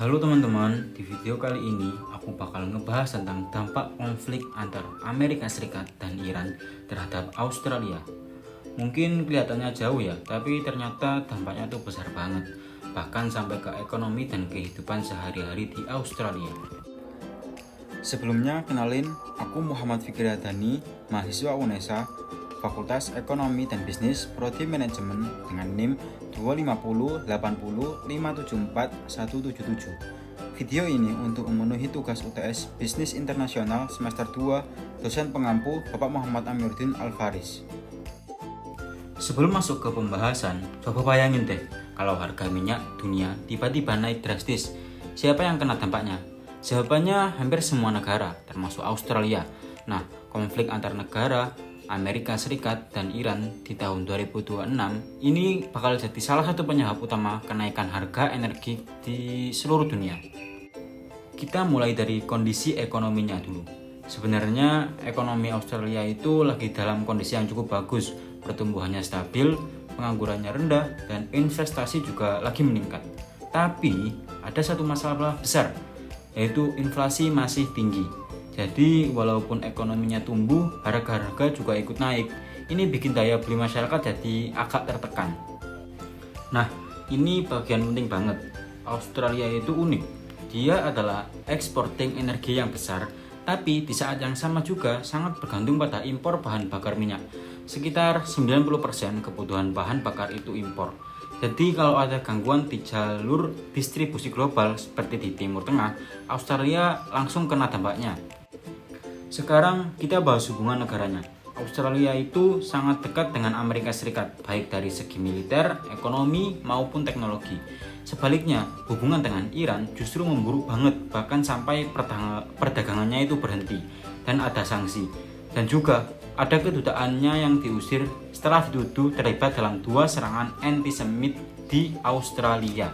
Halo teman-teman, di video kali ini aku bakal ngebahas tentang dampak konflik antara Amerika Serikat dan Iran terhadap Australia. Mungkin kelihatannya jauh ya, tapi ternyata dampaknya tuh besar banget, bahkan sampai ke ekonomi dan kehidupan sehari-hari di Australia. Sebelumnya kenalin, aku Muhammad Fikri Adani, mahasiswa UNESA, Fakultas Ekonomi dan Bisnis, Prodi Manajemen dengan NIM 25080574177. Video ini untuk memenuhi tugas UTS Bisnis Internasional semester 2, dosen pengampu Bapak Muhammad Amiruddin Al-Faris. Sebelum masuk ke pembahasan, coba bayangin deh, kalau harga minyak dunia tiba-tiba naik drastis, siapa yang kena dampaknya? Jawabannya hampir semua negara, termasuk Australia. Nah, konflik antar negara Amerika Serikat dan Iran di tahun 2026 ini bakal jadi salah satu penyebab utama kenaikan harga energi di seluruh dunia. Kita mulai dari kondisi ekonominya dulu. Sebenarnya ekonomi Australia itu lagi dalam kondisi yang cukup bagus, pertumbuhannya stabil, penganggurannya rendah, dan investasi juga lagi meningkat. Tapi ada satu masalah besar, yaitu inflasi masih tinggi. Jadi walaupun ekonominya tumbuh, harga-harga juga ikut naik. Ini bikin daya beli masyarakat jadi agak tertekan. Nah, ini bagian penting banget. Australia itu unik. Dia adalah eksporting energi yang besar, tapi di saat yang sama juga sangat bergantung pada impor bahan bakar minyak. Sekitar 90% kebutuhan bahan bakar itu impor. Jadi kalau ada gangguan di jalur distribusi global seperti di Timur Tengah, Australia langsung kena dampaknya. Sekarang kita bahas hubungan negaranya. Australia itu sangat dekat dengan Amerika Serikat, baik dari segi militer, ekonomi, maupun teknologi. Sebaliknya, hubungan dengan Iran justru memburuk banget, bahkan sampai perdagangannya itu berhenti, dan ada sanksi. Dan juga ada kedutaannya yang diusir setelah dituduh terlibat dalam 2 serangan antisemit di Australia.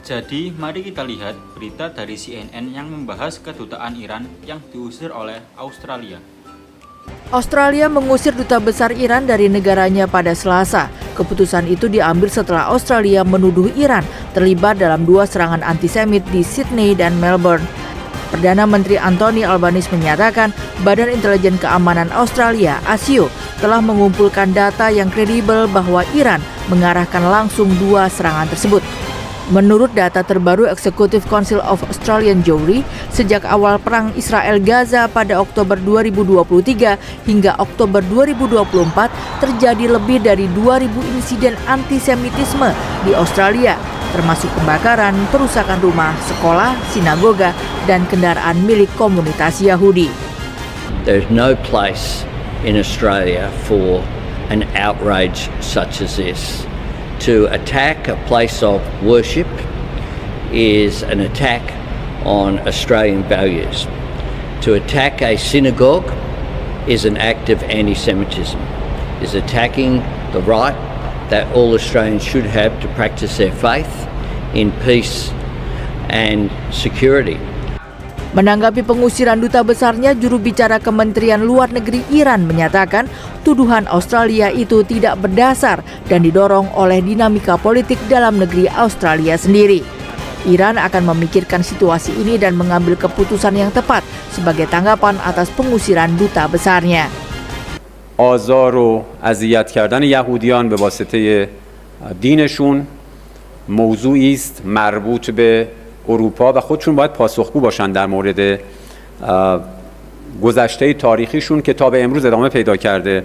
Jadi, mari kita lihat berita dari CNN yang membahas kedutaan Iran yang diusir oleh Australia. Australia mengusir duta besar Iran dari negaranya pada Selasa. Keputusan itu diambil setelah Australia menuduh Iran terlibat dalam 2 serangan antisemit di Sydney dan Melbourne. Perdana Menteri Anthony Albanese menyatakan Badan Intelijen Keamanan Australia (ASIO) telah mengumpulkan data yang kredibel bahwa Iran mengarahkan langsung 2 serangan tersebut. Menurut data terbaru Executive Council of Australian Jewry, sejak awal perang Israel-Gaza pada Oktober 2023 hingga Oktober 2024, terjadi lebih dari 2.000 insiden antisemitisme di Australia, termasuk pembakaran, perusakan rumah, sekolah, sinagoga, dan kendaraan milik komunitas Yahudi. There's no place in Australia for an outrage such as this. To attack a place of worship is an attack on Australian values. To attack a synagogue is an act of anti-Semitism, is attacking the right that all Australians should have to practice their faith in peace and security. Menanggapi pengusiran duta besarnya, juru bicara Kementerian Luar Negeri Iran menyatakan tuduhan Australia itu tidak berdasar dan didorong oleh dinamika politik dalam negeri Australia sendiri. Iran akan memikirkan situasi ini dan mengambil keputusan yang tepat sebagai tanggapan atas pengusiran duta besarnya. آزار و اذیت کردن یهودیان به واسطه دینشون موضوعی است مربوط به اروپا و خودشون باید پاسخگو باشن در مورد گذشته تاریخیشون که تا به امروز ادامه پیدا کرده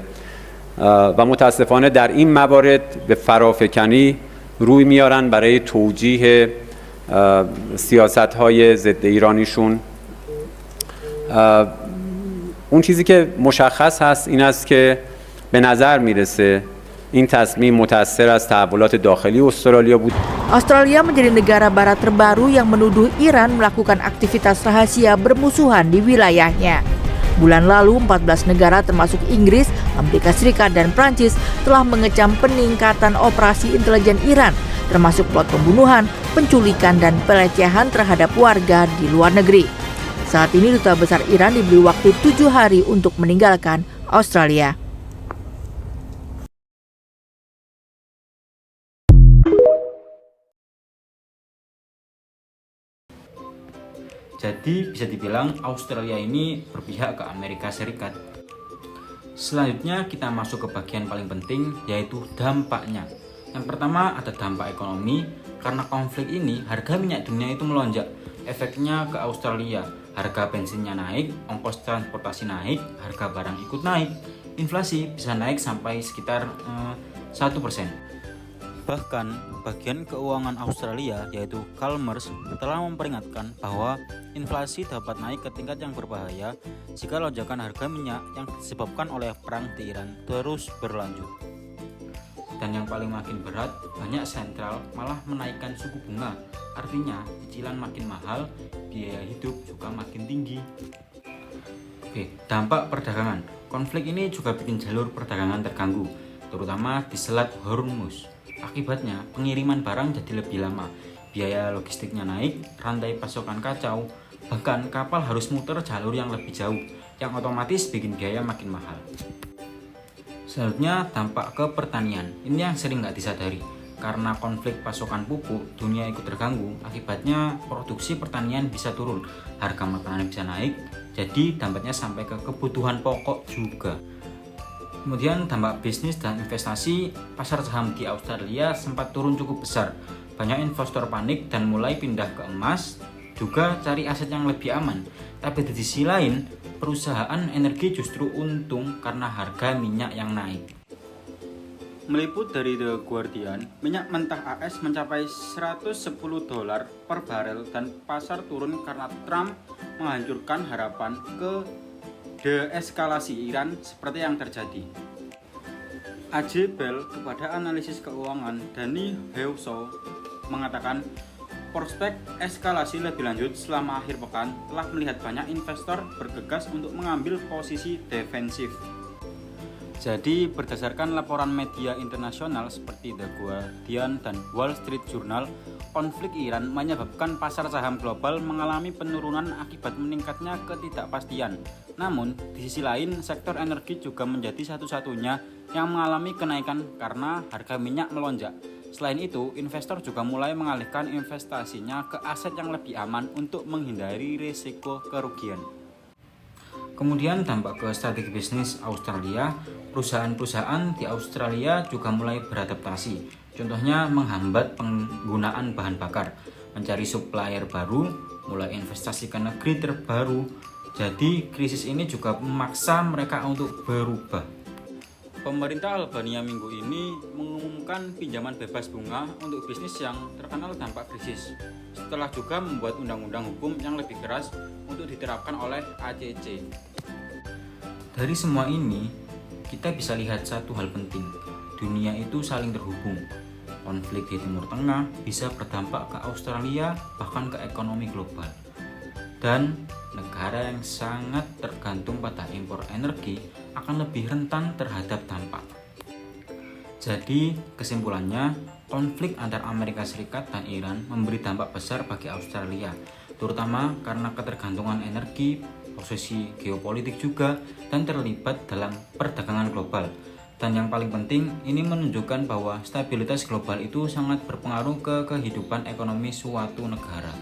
و متاسفانه در این موارد به فرافکنی روی میارن برای توجیه سیاست‌های ضد ایرانیشون. اون چیزی که مشخص هست این است که به نظر میرسه این تصمیم متأثر از تحولات داخلی استرالیا بود. Australia menjadi negara barat terbaru yang menuduh Iran melakukan aktivitas rahasia bermusuhan di wilayahnya. Bulan lalu, 14 negara termasuk Inggris, Amerika Serikat, dan Prancis telah mengecam peningkatan operasi intelijen Iran, termasuk plot pembunuhan, penculikan, dan pelecehan terhadap warga di luar negeri. Saat ini duta besar Iran diberi waktu 7 hari untuk meninggalkan Australia. Jadi bisa dibilang Australia ini berpihak ke Amerika Serikat. Selanjutnya kita masuk ke bagian paling penting, yaitu dampaknya. Yang pertama ada dampak ekonomi. Karena konflik ini harga minyak dunia itu melonjak. Efeknya ke Australia, harga bensinnya naik, ongkos transportasi naik, harga barang ikut naik. Inflasi bisa naik sampai sekitar 1%. Bahkan, bagian keuangan Australia yaitu Chalmers telah memperingatkan bahwa inflasi dapat naik ke tingkat yang berbahaya jika lonjakan harga minyak yang disebabkan oleh perang di Iran terus berlanjut. Dan yang paling makin berat, banyak sentral malah menaikkan suku bunga. Artinya, cicilan makin mahal, biaya hidup juga makin tinggi. Oke, dampak perdagangan. Konflik ini juga bikin jalur perdagangan terganggu, terutama di Selat Hormuz. Akibatnya, pengiriman barang jadi lebih lama, biaya logistiknya naik, rantai pasokan kacau, bahkan kapal harus muter jalur yang lebih jauh, yang otomatis bikin biaya makin mahal. Selanjutnya, dampak ke pertanian. Ini yang sering nggak disadari. Karena konflik pasokan pupuk, dunia ikut terganggu, akibatnya produksi pertanian bisa turun, harga makanan bisa naik, jadi dampaknya sampai ke kebutuhan pokok juga. Kemudian dampak bisnis dan investasi, pasar saham di Australia sempat turun cukup besar. Banyak investor panik dan mulai pindah ke emas, juga cari aset yang lebih aman. Tapi di sisi lain, perusahaan energi justru untung karena harga minyak yang naik. Meliput dari The Guardian, minyak mentah AS mencapai $110 per barel dan pasar turun karena Trump menghancurkan harapan ke deeskalasi Iran seperti yang terjadi. AJ Bell kepada analisis keuangan Danny Hewso mengatakan prospek eskalasi lebih lanjut selama akhir pekan telah melihat banyak investor bergegas untuk mengambil posisi defensif. Jadi berdasarkan laporan media internasional seperti The Guardian dan Wall Street Journal, konflik Iran menyebabkan pasar saham global mengalami penurunan akibat meningkatnya ketidakpastian. Namun, di sisi lain, sektor energi juga menjadi satu-satunya yang mengalami kenaikan karena harga minyak melonjak. Selain itu, investor juga mulai mengalihkan investasinya ke aset yang lebih aman untuk menghindari risiko kerugian. Kemudian dampak ke strategi bisnis Australia, perusahaan-perusahaan di Australia juga mulai beradaptasi. Contohnya menghambat penggunaan bahan bakar, mencari supplier baru, mulai investasi ke negeri terbaru. Jadi krisis ini juga memaksa mereka untuk berubah. Pemerintah Albania minggu ini mengumumkan pinjaman bebas bunga untuk bisnis yang terkenal dampak krisis, setelah juga membuat undang-undang hukum yang lebih keras untuk diterapkan oleh ACC. Dari semua ini, kita bisa lihat satu hal penting, dunia itu saling terhubung. Konflik di Timur Tengah bisa berdampak ke Australia, bahkan ke ekonomi global. Dan negara yang sangat tergantung pada impor energi akan lebih rentan terhadap dampak. Jadi, kesimpulannya, konflik antara Amerika Serikat dan Iran memberi dampak besar bagi Australia, terutama karena ketergantungan energi, posisi geopolitik juga, dan terlibat dalam perdagangan global. Dan yang paling penting, ini menunjukkan bahwa stabilitas global itu sangat berpengaruh ke kehidupan ekonomi suatu negara.